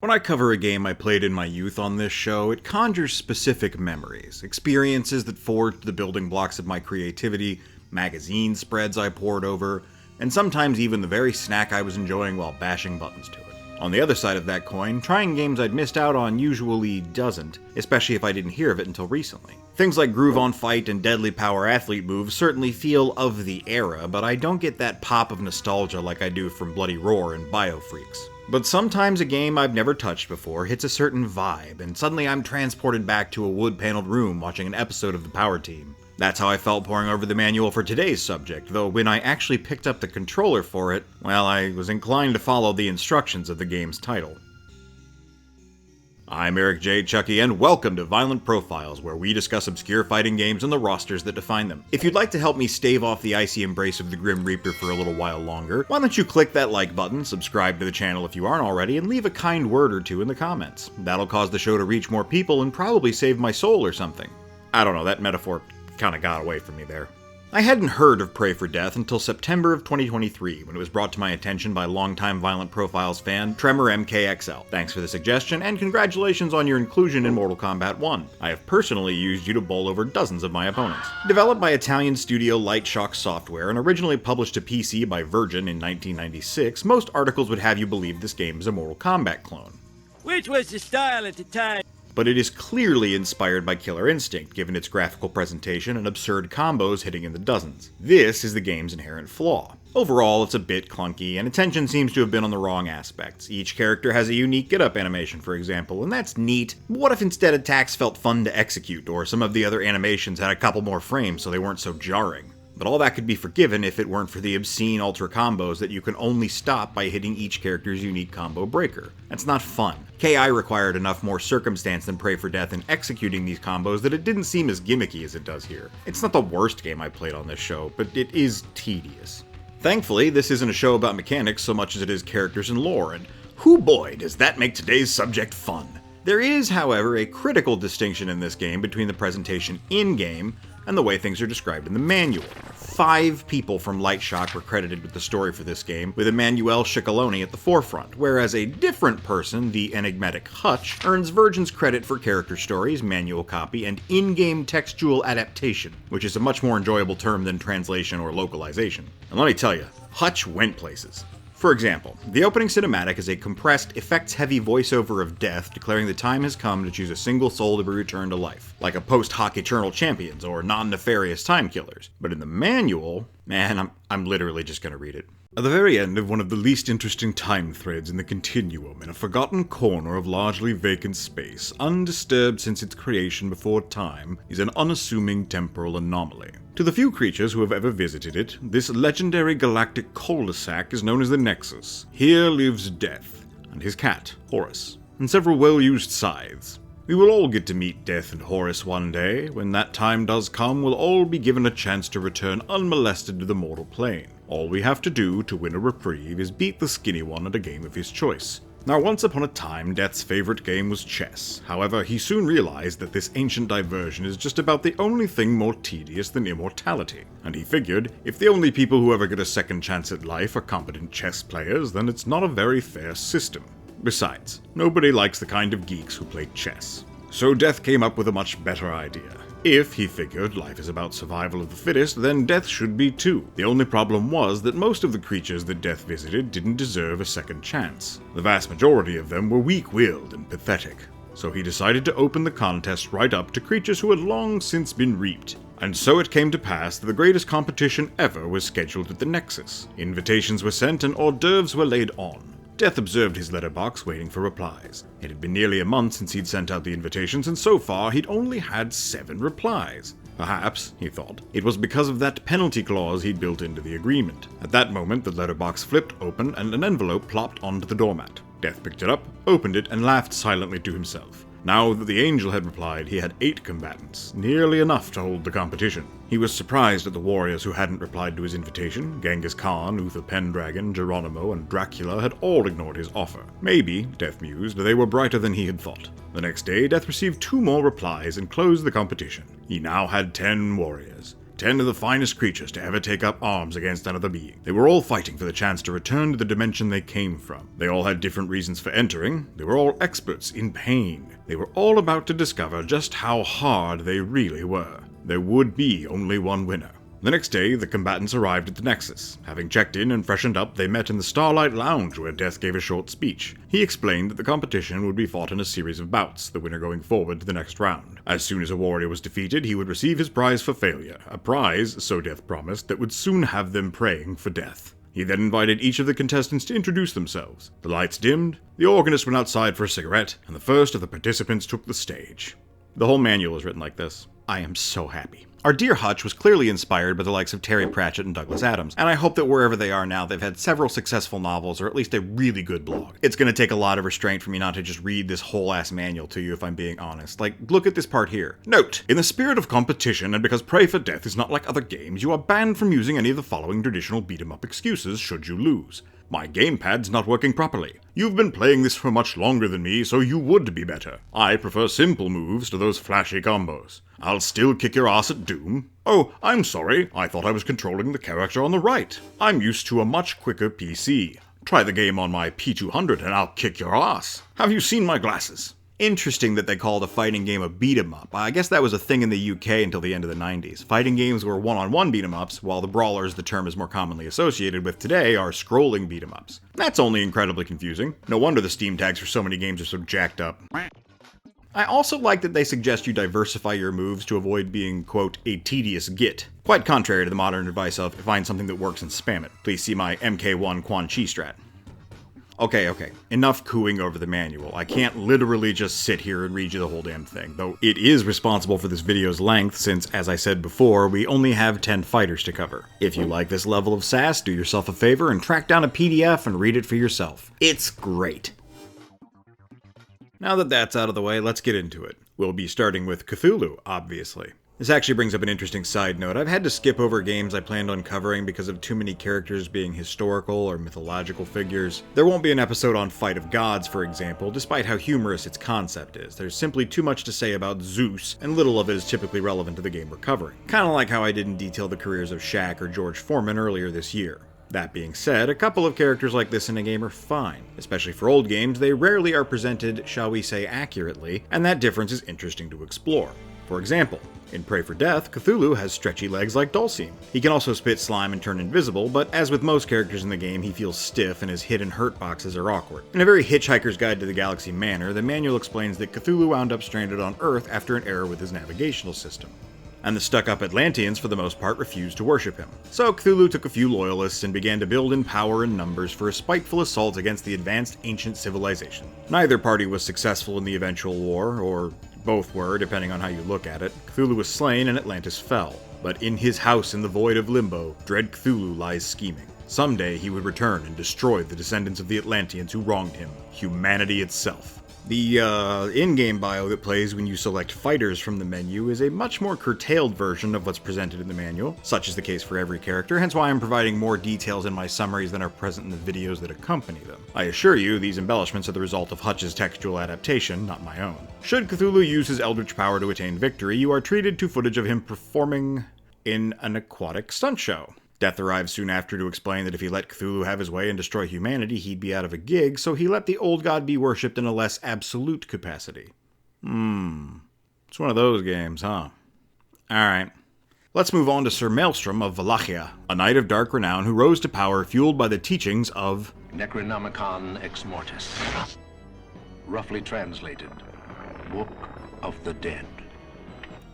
When I cover a game I played in my youth on this show, it conjures specific memories, experiences that forged the building blocks of my creativity, magazine spreads I pored over, and sometimes even the very snack I was enjoying while bashing buttons to it. On the other side of that coin, trying games I'd missed out on usually doesn't, especially if I didn't hear of it until recently. Things like Groove on Fight and Deadly Power athlete moves certainly feel of the era, but I don't get that pop of nostalgia like I do from Bloody Roar and BioFreaks. But sometimes a game I've never touched before hits a certain vibe, and suddenly I'm transported back to a wood-paneled room watching an episode of the Power Team. That's how I felt poring over the manual for today's subject, though when I actually picked up the controller for it, well, I was inclined to follow the instructions of the game's title. I'm Eric J. Chucky, and welcome to Violent Profiles, where we discuss obscure fighting games and the rosters that define them. If you'd like to help me stave off the icy embrace of the Grim Reaper for a little while longer, why don't you click that like button, subscribe to the channel if you aren't already, and leave a kind word or two in the comments. That'll cause the show to reach more people and probably save my soul or something. I don't know, that metaphor kinda got away from me there. I hadn't heard of Pray for Death until September of 2023, when it was brought to my attention by longtime Violent Profiles fan TremorMKXL. Thanks for the suggestion, and congratulations on your inclusion in Mortal Kombat 1. I have personally used you to bowl over dozens of my opponents. Developed by Italian studio Lightshock Software and originally published to PC by Virgin in 1996, most articles would have you believe this game is a Mortal Kombat clone. Which was the style at the time. But it is clearly inspired by Killer Instinct, given its graphical presentation and absurd combos hitting in the dozens. This is the game's inherent flaw. Overall, it's a bit clunky, and attention seems to have been on the wrong aspects. Each character has a unique get-up animation, for example, and that's neat. But what if instead attacks felt fun to execute, or some of the other animations had a couple more frames so they weren't so jarring? But all that could be forgiven if it weren't for the obscene ultra combos that you can only stop by hitting each character's unique combo breaker. That's not fun. KI required enough more circumstance than Pray for Death in executing these combos that it didn't seem as gimmicky as it does here. It's not the worst game I played on this show, but it is tedious. Thankfully, this isn't a show about mechanics so much as it is characters and lore, and hoo boy does that make today's subject fun. There is, however, a critical distinction in this game between the presentation in-game and the way things are described in the manual. 5 people from Lightshock were credited with the story for this game, with Emmanuel Ciccolone at the forefront, whereas a different person, the enigmatic Hutch, earns Virgin's credit for character stories, manual copy, and in-game textual adaptation, which is a much more enjoyable term than translation or localization. And let me tell you, Hutch went places. For example, the opening cinematic is a compressed, effects-heavy voiceover of death declaring the time has come to choose a single soul to be returned to life, like a post-hoc Eternal Champions or non-nefarious time killers. But in the manual, man, I'm literally just gonna read it. At the very end of one of the least interesting time threads in the continuum, in a forgotten corner of largely vacant space, undisturbed since its creation before time, is an unassuming temporal anomaly. To the few creatures who have ever visited it, this legendary galactic cul-de-sac is known as the Nexus. Here lives Death, and his cat, Horus, and several well-used scythes. We will all get to meet Death and Horus one day. When that time does come, we'll all be given a chance to return unmolested to the mortal plane. All we have to do to win a reprieve is beat the skinny one at a game of his choice. Now, once upon a time, Death's favorite game was chess. However, he soon realized that this ancient diversion is just about the only thing more tedious than immortality. And he figured, if the only people who ever get a second chance at life are competent chess players, then it's not a very fair system. Besides, nobody likes the kind of geeks who play chess. So Death came up with a much better idea. If, he figured, life is about survival of the fittest, then Death should be too. The only problem was that most of the creatures that Death visited didn't deserve a second chance. The vast majority of them were weak-willed and pathetic. So he decided to open the contest right up to creatures who had long since been reaped. And so it came to pass that the greatest competition ever was scheduled at the Nexus. Invitations were sent and hors d'oeuvres were laid on. Death observed his letterbox, waiting for replies. It had been nearly a month since he'd sent out the invitations, and so far he'd only had 7 replies. Perhaps, he thought, it was because of that penalty clause he'd built into the agreement. At that moment, the letterbox flipped open and an envelope plopped onto the doormat. Death picked it up, opened it, and laughed silently to himself. Now that the angel had replied, he had 8 combatants, nearly enough to hold the competition. He was surprised at the warriors who hadn't replied to his invitation. Genghis Khan, Uther Pendragon, Geronimo, and Dracula had all ignored his offer. Maybe, Death mused, they were brighter than he had thought. The next day, Death received 2 more replies and closed the competition. He now had 10 warriors. 10 of the finest creatures to ever take up arms against another being. They were all fighting for the chance to return to the dimension they came from. They all had different reasons for entering. They were all experts in pain. They were all about to discover just how hard they really were. There would be only one winner. The next day, the combatants arrived at the Nexus. Having checked in and freshened up, they met in the Starlight Lounge where Death gave a short speech. He explained that the competition would be fought in a series of bouts, the winner going forward to the next round. As soon as a warrior was defeated, he would receive his prize for failure, a prize, so Death promised, that would soon have them praying for death. He then invited each of the contestants to introduce themselves. The lights dimmed, the organist went outside for a cigarette, and the first of the participants took the stage. The whole manual is written like this. I am so happy. Our dear Hutch was clearly inspired by the likes of Terry Pratchett and Douglas Adams, and I hope that wherever they are now, they've had several successful novels, or at least a really good blog. It's going to take a lot of restraint for me not to just read this whole-ass manual to you, if I'm being honest. Like, look at this part here. Note, in the spirit of competition, and because Pray for Death is not like other games, you are banned from using any of the following traditional beat-em-up excuses should you lose. My gamepad's not working properly. You've been playing this for much longer than me, so you would be better. I prefer simple moves to those flashy combos. I'll still kick your ass at Doom. Oh, I'm sorry, I thought I was controlling the character on the right. I'm used to a much quicker PC. Try the game on my P200 and I'll kick your ass. Have you seen my glasses? Interesting that they called a fighting game a beat-em-up. I guess that was a thing in the UK until the end of the 90s. Fighting games were one-on-one beat-em-ups, while the brawlers the term is more commonly associated with today are scrolling beat-em-ups. That's only incredibly confusing. No wonder the Steam tags for so many games are so jacked up. I also like that they suggest you diversify your moves to avoid being, quote, a tedious git. Quite contrary to the modern advice of, find something that works and spam it. Please see my MK1 Quan Chi strat. Okay, enough cooing over the manual. I can't literally just sit here and read you the whole damn thing, though it is responsible for this video's length since, as I said before, we only have 10 fighters to cover. If you like this level of sass, do yourself a favor and track down a PDF and read it for yourself. It's great. Now that that's out of the way, let's get into it. We'll be starting with Cthulhu, obviously. This actually brings up an interesting side note. I've had to skip over games I planned on covering because of too many characters being historical or mythological figures. There won't be an episode on Fight of Gods, for example, despite how humorous its concept is. There's simply too much to say about Zeus, and little of it is typically relevant to the game we're covering. Kinda like how I didn't detail the careers of Shaq or George Foreman earlier this year. That being said, a couple of characters like this in a game are fine. Especially for old games, they rarely are presented, shall we say, accurately, and that difference is interesting to explore. For example, in Pray for Death, Cthulhu has stretchy legs like Dulcine. He can also spit slime and turn invisible, but as with most characters in the game, he feels stiff and his hit and hurt boxes are awkward. In a very Hitchhiker's Guide to the Galaxy manner, the manual explains that Cthulhu wound up stranded on Earth after an error with his navigational system. And the stuck-up Atlanteans, for the most part, refused to worship him. So Cthulhu took a few loyalists and began to build in power and numbers for a spiteful assault against the advanced ancient civilization. Neither party was successful in the eventual war, or both were, depending on how you look at it. Cthulhu was slain and Atlantis fell. But in his house in the void of Limbo, dread Cthulhu lies scheming. Someday he would return and destroy the descendants of the Atlanteans who wronged him, humanity itself. The in-game bio that plays when you select fighters from the menu is a much more curtailed version of what's presented in the manual. Such is the case for every character, hence why I'm providing more details in my summaries than are present in the videos that accompany them. I assure you, these embellishments are the result of Hutch's textual adaptation, not my own. Should Cthulhu use his eldritch power to attain victory, you are treated to footage of him performing in an aquatic stunt show. Death arrives soon after to explain that if he let Cthulhu have his way and destroy humanity, he'd be out of a gig, so he let the old god be worshipped in a less absolute capacity. It's one of those games, huh? Alright. Let's move on to Sir Maelstrom of Wallachia, a knight of dark renown who rose to power fueled by the teachings of Necronomicon Ex Mortis. Roughly translated, Book of the Dead.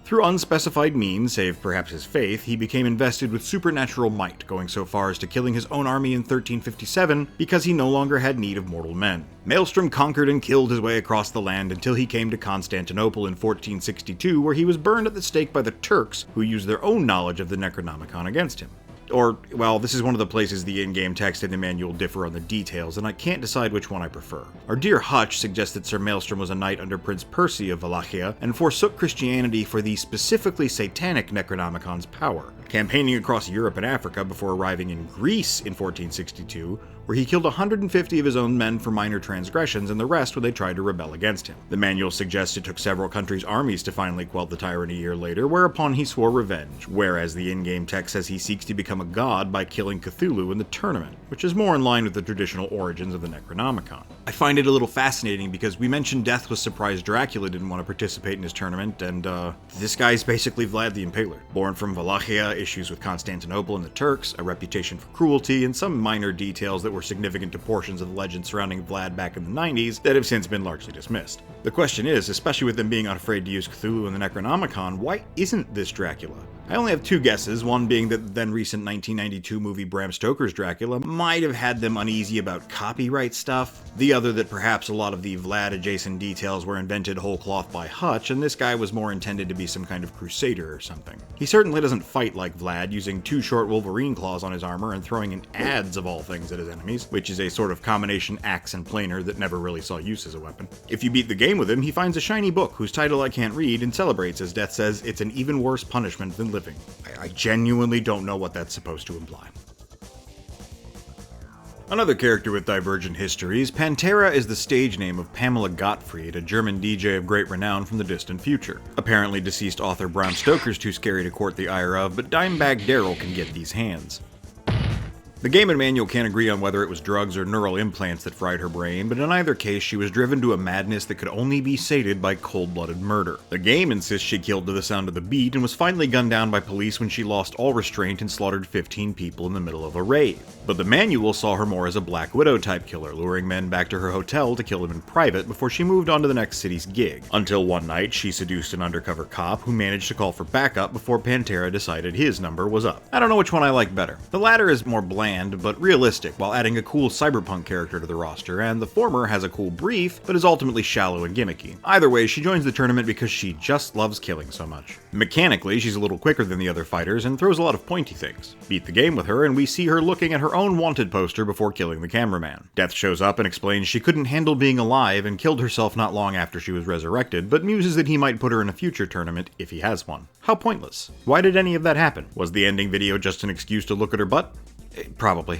Through unspecified means, save perhaps his faith, he became invested with supernatural might, going so far as to killing his own army in 1357 because he no longer had need of mortal men. Maelstrom conquered and killed his way across the land until he came to Constantinople in 1462, where he was burned at the stake by the Turks, who used their own knowledge of the Necronomicon against him. Or, well, this is one of the places the in-game text and the manual differ on the details, and I can't decide which one I prefer. Our dear Hutch suggests that Sir Maelstrom was a knight under Prince Percy of Wallachia, and forsook Christianity for the specifically satanic Necronomicon's power. campaigning across Europe and Africa before arriving in Greece in 1462, where he killed 150 of his own men for minor transgressions and the rest when they tried to rebel against him. The manual suggests it took several countries' armies to finally quell the tyrant a year later, whereupon he swore revenge, whereas the in-game text says he seeks to become a god by killing Cthulhu in the tournament, which is more in line with the traditional origins of the Necronomicon. I find it a little fascinating because we mentioned Death was surprised Dracula didn't want to participate in his tournament, and this guy's basically Vlad the Impaler. Born from Wallachia, issues with Constantinople and the Turks, a reputation for cruelty, and some minor details that were significant to portions of the legend surrounding Vlad back in the 90s that have since been largely dismissed. The question is, especially with them being unafraid to use Cthulhu in the Necronomicon, why isn't this Dracula? I only have two guesses, one being that the then recent 1992 movie Bram Stoker's Dracula might have had them uneasy about copyright stuff, the other that perhaps a lot of the Vlad-adjacent details were invented whole cloth by Hutch, and this guy was more intended to be some kind of crusader or something. He certainly doesn't fight like Vlad, using two short Wolverine claws on his armor and throwing in adze of all things at his enemies, which is a sort of combination axe and planer that never really saw use as a weapon. If you beat the game with him, he finds a shiny book whose title I can't read and celebrates, as Death says, it's an even worse punishment than living. I genuinely don't know what that's supposed to imply. Another character with divergent histories, Pantera is the stage name of Pamela Gottfried, a German DJ of great renown from the distant future. Apparently deceased author Bram Stoker's too scary to court the ire of, but Dimebag Darrell can get these hands. The game and manual can't agree on whether it was drugs or neural implants that fried her brain, but in either case she was driven to a madness that could only be sated by cold-blooded murder. The game insists she killed to the sound of the beat and was finally gunned down by police when she lost all restraint and slaughtered 15 people in the middle of a rave. But the manual saw her more as a Black Widow-type killer, luring men back to her hotel to kill them in private before she moved on to the next city's gig. Until one night, she seduced an undercover cop who managed to call for backup before Pantera decided his number was up. I don't know which one I like better. The latter is more bland, but realistic, while adding a cool cyberpunk character to the roster, and the former has a cool brief, but is ultimately shallow and gimmicky. Either way, she joins the tournament because she just loves killing so much. Mechanically, she's a little quicker than the other fighters and throws a lot of pointy things. Beat the game with her, and we see her looking at her own wanted poster before killing the cameraman. Death shows up and explains she couldn't handle being alive and killed herself not long after she was resurrected, but muses that he might put her in a future tournament if he has one. How pointless. Why did any of that happen? Was the ending video just an excuse to look at her butt? Probably.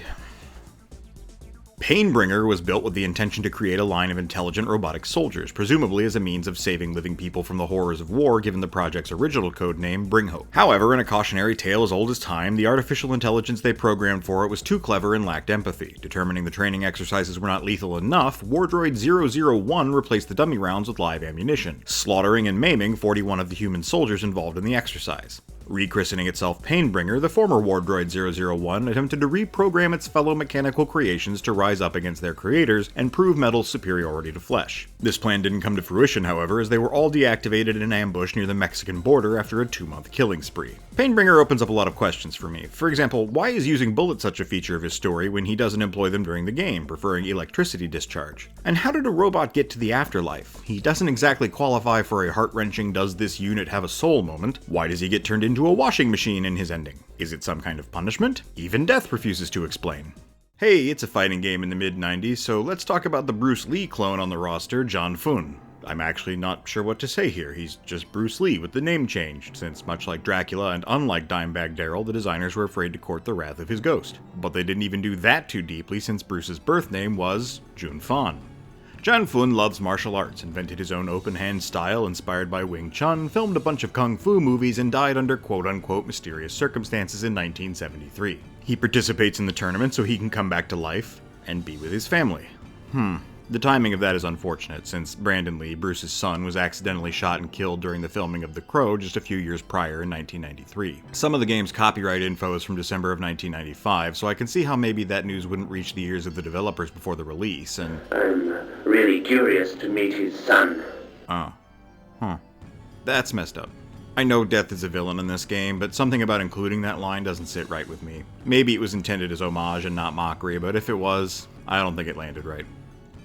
Painbringer was built with the intention to create a line of intelligent robotic soldiers, presumably as a means of saving living people from the horrors of war given the project's original codename, Bring Hope. However, in a cautionary tale as old as time, the artificial intelligence they programmed for it was too clever and lacked empathy. Determining the training exercises were not lethal enough, Wardroid 001 replaced the dummy rounds with live ammunition, slaughtering and maiming 41 of the human soldiers involved in the exercise. Rechristening itself Painbringer, the former Wardroid 001 attempted to reprogram its fellow mechanical creations to rise up against their creators and prove metal's superiority to flesh. This plan didn't come to fruition, however, as they were all deactivated in an ambush near the Mexican border after a 2-month killing spree. Painbringer opens up a lot of questions for me. For example, why is using bullets such a feature of his story when he doesn't employ them during the game, preferring electricity discharge? And how did a robot get to the afterlife? He doesn't exactly qualify for a heart-wrenching does this unit have a soul moment. Why does he get turned into a washing machine in his ending? Is it some kind of punishment? Even Death refuses to explain. Hey, it's a fighting game in the mid-90s, so let's talk about the Bruce Lee clone on the roster, John Fun. I'm actually not sure what to say here, he's just Bruce Lee with the name changed, since much like Dracula and unlike Dimebag Darrell, the designers were afraid to court the wrath of his ghost. But they didn't even do that too deeply since Bruce's birth name was Jun Fan. John Fun loves martial arts, invented his own open-hand style inspired by Wing Chun, filmed a bunch of kung fu movies, and died under quote-unquote mysterious circumstances in 1973. He participates in the tournament so he can come back to life and be with his family. The timing of that is unfortunate, since Brandon Lee, Bruce's son, was accidentally shot and killed during the filming of The Crow just a few years prior in 1993. Some of the game's copyright info is from December of 1995, so I can see how maybe that news wouldn't reach the ears of the developers before the release, and... I'm really curious to meet his son. That's messed up. I know Death is a villain in this game, but something about including that line doesn't sit right with me. Maybe it was intended as homage and not mockery, but if it was, I don't think it landed right.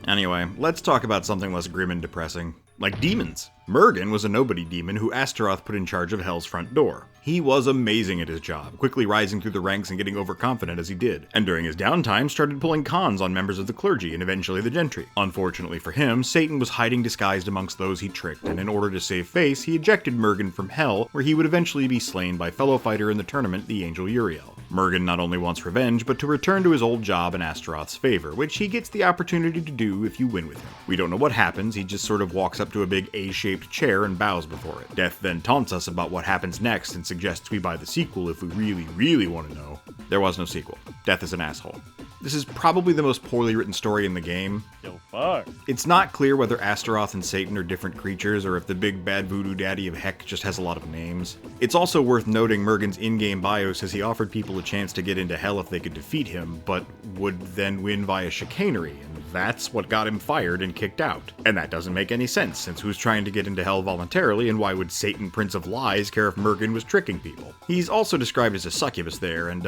Anyway, let's talk about something less grim and depressing. Like demons. Mergen was a nobody demon who Astaroth put in charge of Hell's front door. He was amazing at his job, quickly rising through the ranks and getting overconfident as he did, and during his downtime started pulling cons on members of the clergy and eventually the gentry. Unfortunately for him, Satan was hiding disguised amongst those he tricked, and in order to save face, he ejected Mergen from Hell, where he would eventually be slain by fellow fighter in the tournament, the angel Uriel. Mergen not only wants revenge, but to return to his old job in Astaroth's favor, which he gets the opportunity to do if you win with him. We don't know what happens, he just sort of walks up to a big A-shaped chair and bows before it. Death then taunts us about what happens next and suggests we buy the sequel if we really want to know. There was no sequel. Death is an asshole. This is probably the most poorly written story in the game. So far. It's not clear whether Astaroth and Satan are different creatures or if the big bad voodoo daddy of Heck just has a lot of names. It's also worth noting Mergen's in-game bio says he offered people a chance to get into Hell if they could defeat him, but would then win via chicanery, and that's what got him fired and kicked out. And that doesn't make any sense, since who's trying to get into Hell voluntarily, and why would Satan, Prince of Lies, care if Mergen was tricking people? He's also described as a succubus there, and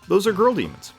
those are girl demons.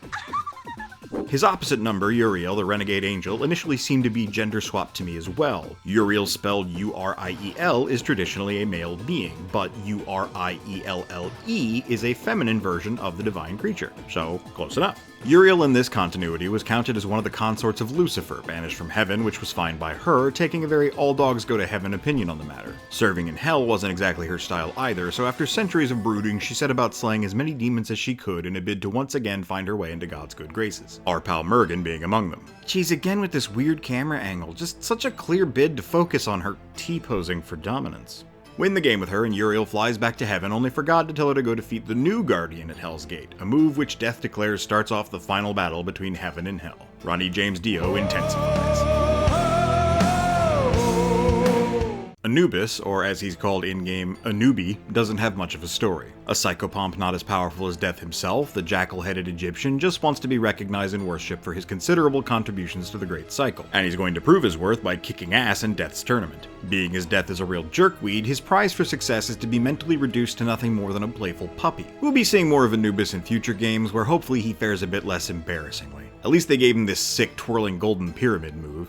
His opposite number, Uriel, the renegade angel, initially seemed to be gender swapped to me as well. Uriel, spelled U-R-I-E-L, is traditionally a male being, but U-R-I-E-L-L-E is a feminine version of the divine creature, so close enough. Uriel in this continuity was counted as one of the consorts of Lucifer, banished from heaven, which was fine by her, taking a very all-dogs-go-to-heaven opinion on the matter. Serving in hell wasn't exactly her style either, so after centuries of brooding, she set about slaying as many demons as she could in a bid to once again find her way into God's good graces, our pal Mergen being among them. Geez, again with this weird camera angle, just such a clear bid to focus on her T-posing for dominance. Win the game with her, and Uriel flies back to heaven, only for God to tell her to go defeat the new Guardian at Hell's Gate, a move which Death declares starts off the final battle between heaven and hell. Ronnie James Dio intensifies. Anubis, or as he's called in-game, Anubi, doesn't have much of a story. A psychopomp not as powerful as Death himself, the jackal-headed Egyptian just wants to be recognized and worshipped for his considerable contributions to the Great Cycle, and he's going to prove his worth by kicking ass in Death's tournament. Being as Death is a real jerkweed, his prize for success is to be mentally reduced to nothing more than a playful puppy. We'll be seeing more of Anubis in future games, where hopefully he fares a bit less embarrassingly. At least they gave him this sick twirling golden pyramid move.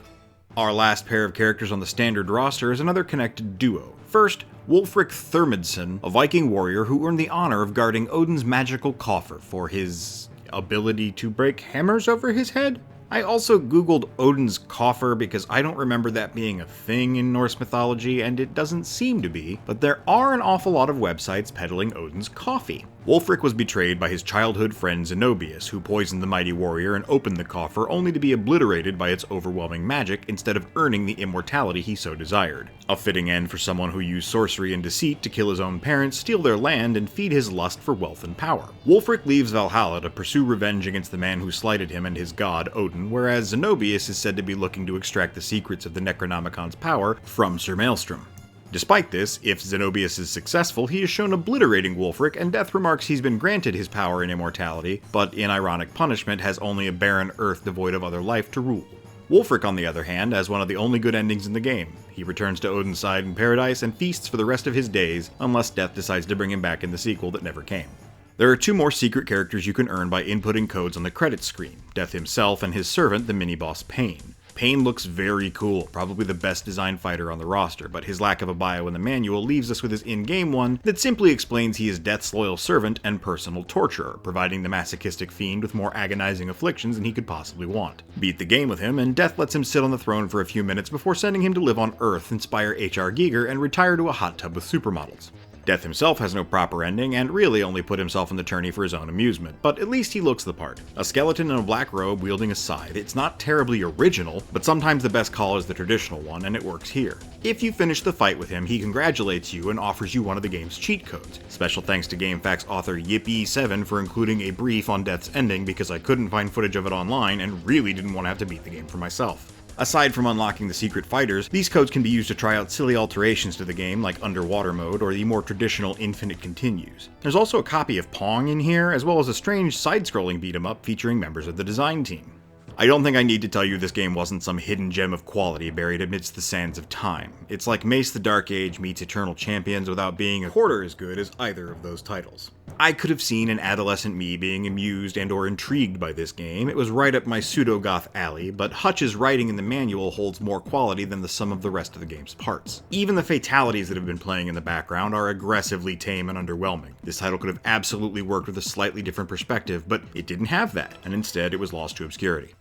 Our last pair of characters on the standard roster is another connected duo. First, Wulfric Thermodson, a Viking warrior who earned the honor of guarding Odin's magical coffer for his ability to break hammers over his head? I also googled Odin's coffer because I don't remember that being a thing in Norse mythology, and it doesn't seem to be, but there are an awful lot of websites peddling Odin's coffee. Wulfric was betrayed by his childhood friend Zenobius, who poisoned the mighty warrior and opened the coffer only to be obliterated by its overwhelming magic instead of earning the immortality he so desired. A fitting end for someone who used sorcery and deceit to kill his own parents, steal their land, and feed his lust for wealth and power. Wulfric leaves Valhalla to pursue revenge against the man who slighted him and his god, Odin, whereas Zenobius is said to be looking to extract the secrets of the Necronomicon's power from Sir Maelstrom. Despite this, if Zenobius is successful, he is shown obliterating Wulfric, and Death remarks he's been granted his power and immortality, but in ironic punishment has only a barren earth devoid of other life to rule. Wulfric, on the other hand, has one of the only good endings in the game. He returns to Odin's side in paradise and feasts for the rest of his days, unless Death decides to bring him back in the sequel that never came. There are two more secret characters you can earn by inputting codes on the credits screen, Death himself and his servant, the mini-boss Pain. Pain looks very cool, probably the best designed fighter on the roster, but his lack of a bio in the manual leaves us with his in-game one that simply explains he is Death's loyal servant and personal torturer, providing the masochistic fiend with more agonizing afflictions than he could possibly want. Beat the game with him, and Death lets him sit on the throne for a few minutes before sending him to live on Earth, inspire H.R. Giger, and retire to a hot tub with supermodels. Death himself has no proper ending, and really only put himself in the tourney for his own amusement, but at least he looks the part. A skeleton in a black robe wielding a scythe. It's not terribly original, but sometimes the best call is the traditional one, and it works here. If you finish the fight with him, he congratulates you and offers you one of the game's cheat codes. Special thanks to GameFAQs author Yippee7 for including a brief on Death's ending because I couldn't find footage of it online and really didn't want to have to beat the game for myself. Aside from unlocking the secret fighters, these codes can be used to try out silly alterations to the game like underwater mode or the more traditional infinite continues. There's also a copy of Pong in here, as well as a strange side-scrolling beat-em-up featuring members of the design team. I don't think I need to tell you this game wasn't some hidden gem of quality buried amidst the sands of time. It's like Mace the Dark Age meets Eternal Champions without being a quarter as good as either of those titles. I could have seen an adolescent me being amused and or intrigued by this game. It was right up my pseudo-goth alley, but Hutch's writing in the manual holds more quality than the sum of the rest of the game's parts. Even the fatalities that have been playing in the background are aggressively tame and underwhelming. This title could have absolutely worked with a slightly different perspective, but it didn't have that, and instead it was lost to obscurity.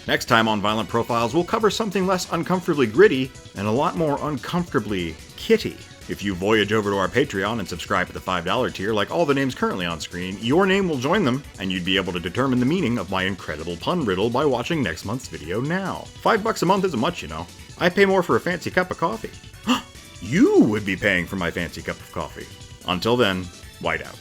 Next time on Violent Profiles, we'll cover something less uncomfortably gritty and a lot more uncomfortably kitty. If you voyage over to our Patreon and subscribe to the $5 tier, like all the names currently on screen, your name will join them, and you'd be able to determine the meaning of my incredible pun riddle by watching next month's video now. $5 a month isn't much, you know. I pay more for a fancy cup of coffee. You would be paying for my fancy cup of coffee. Until then, white out.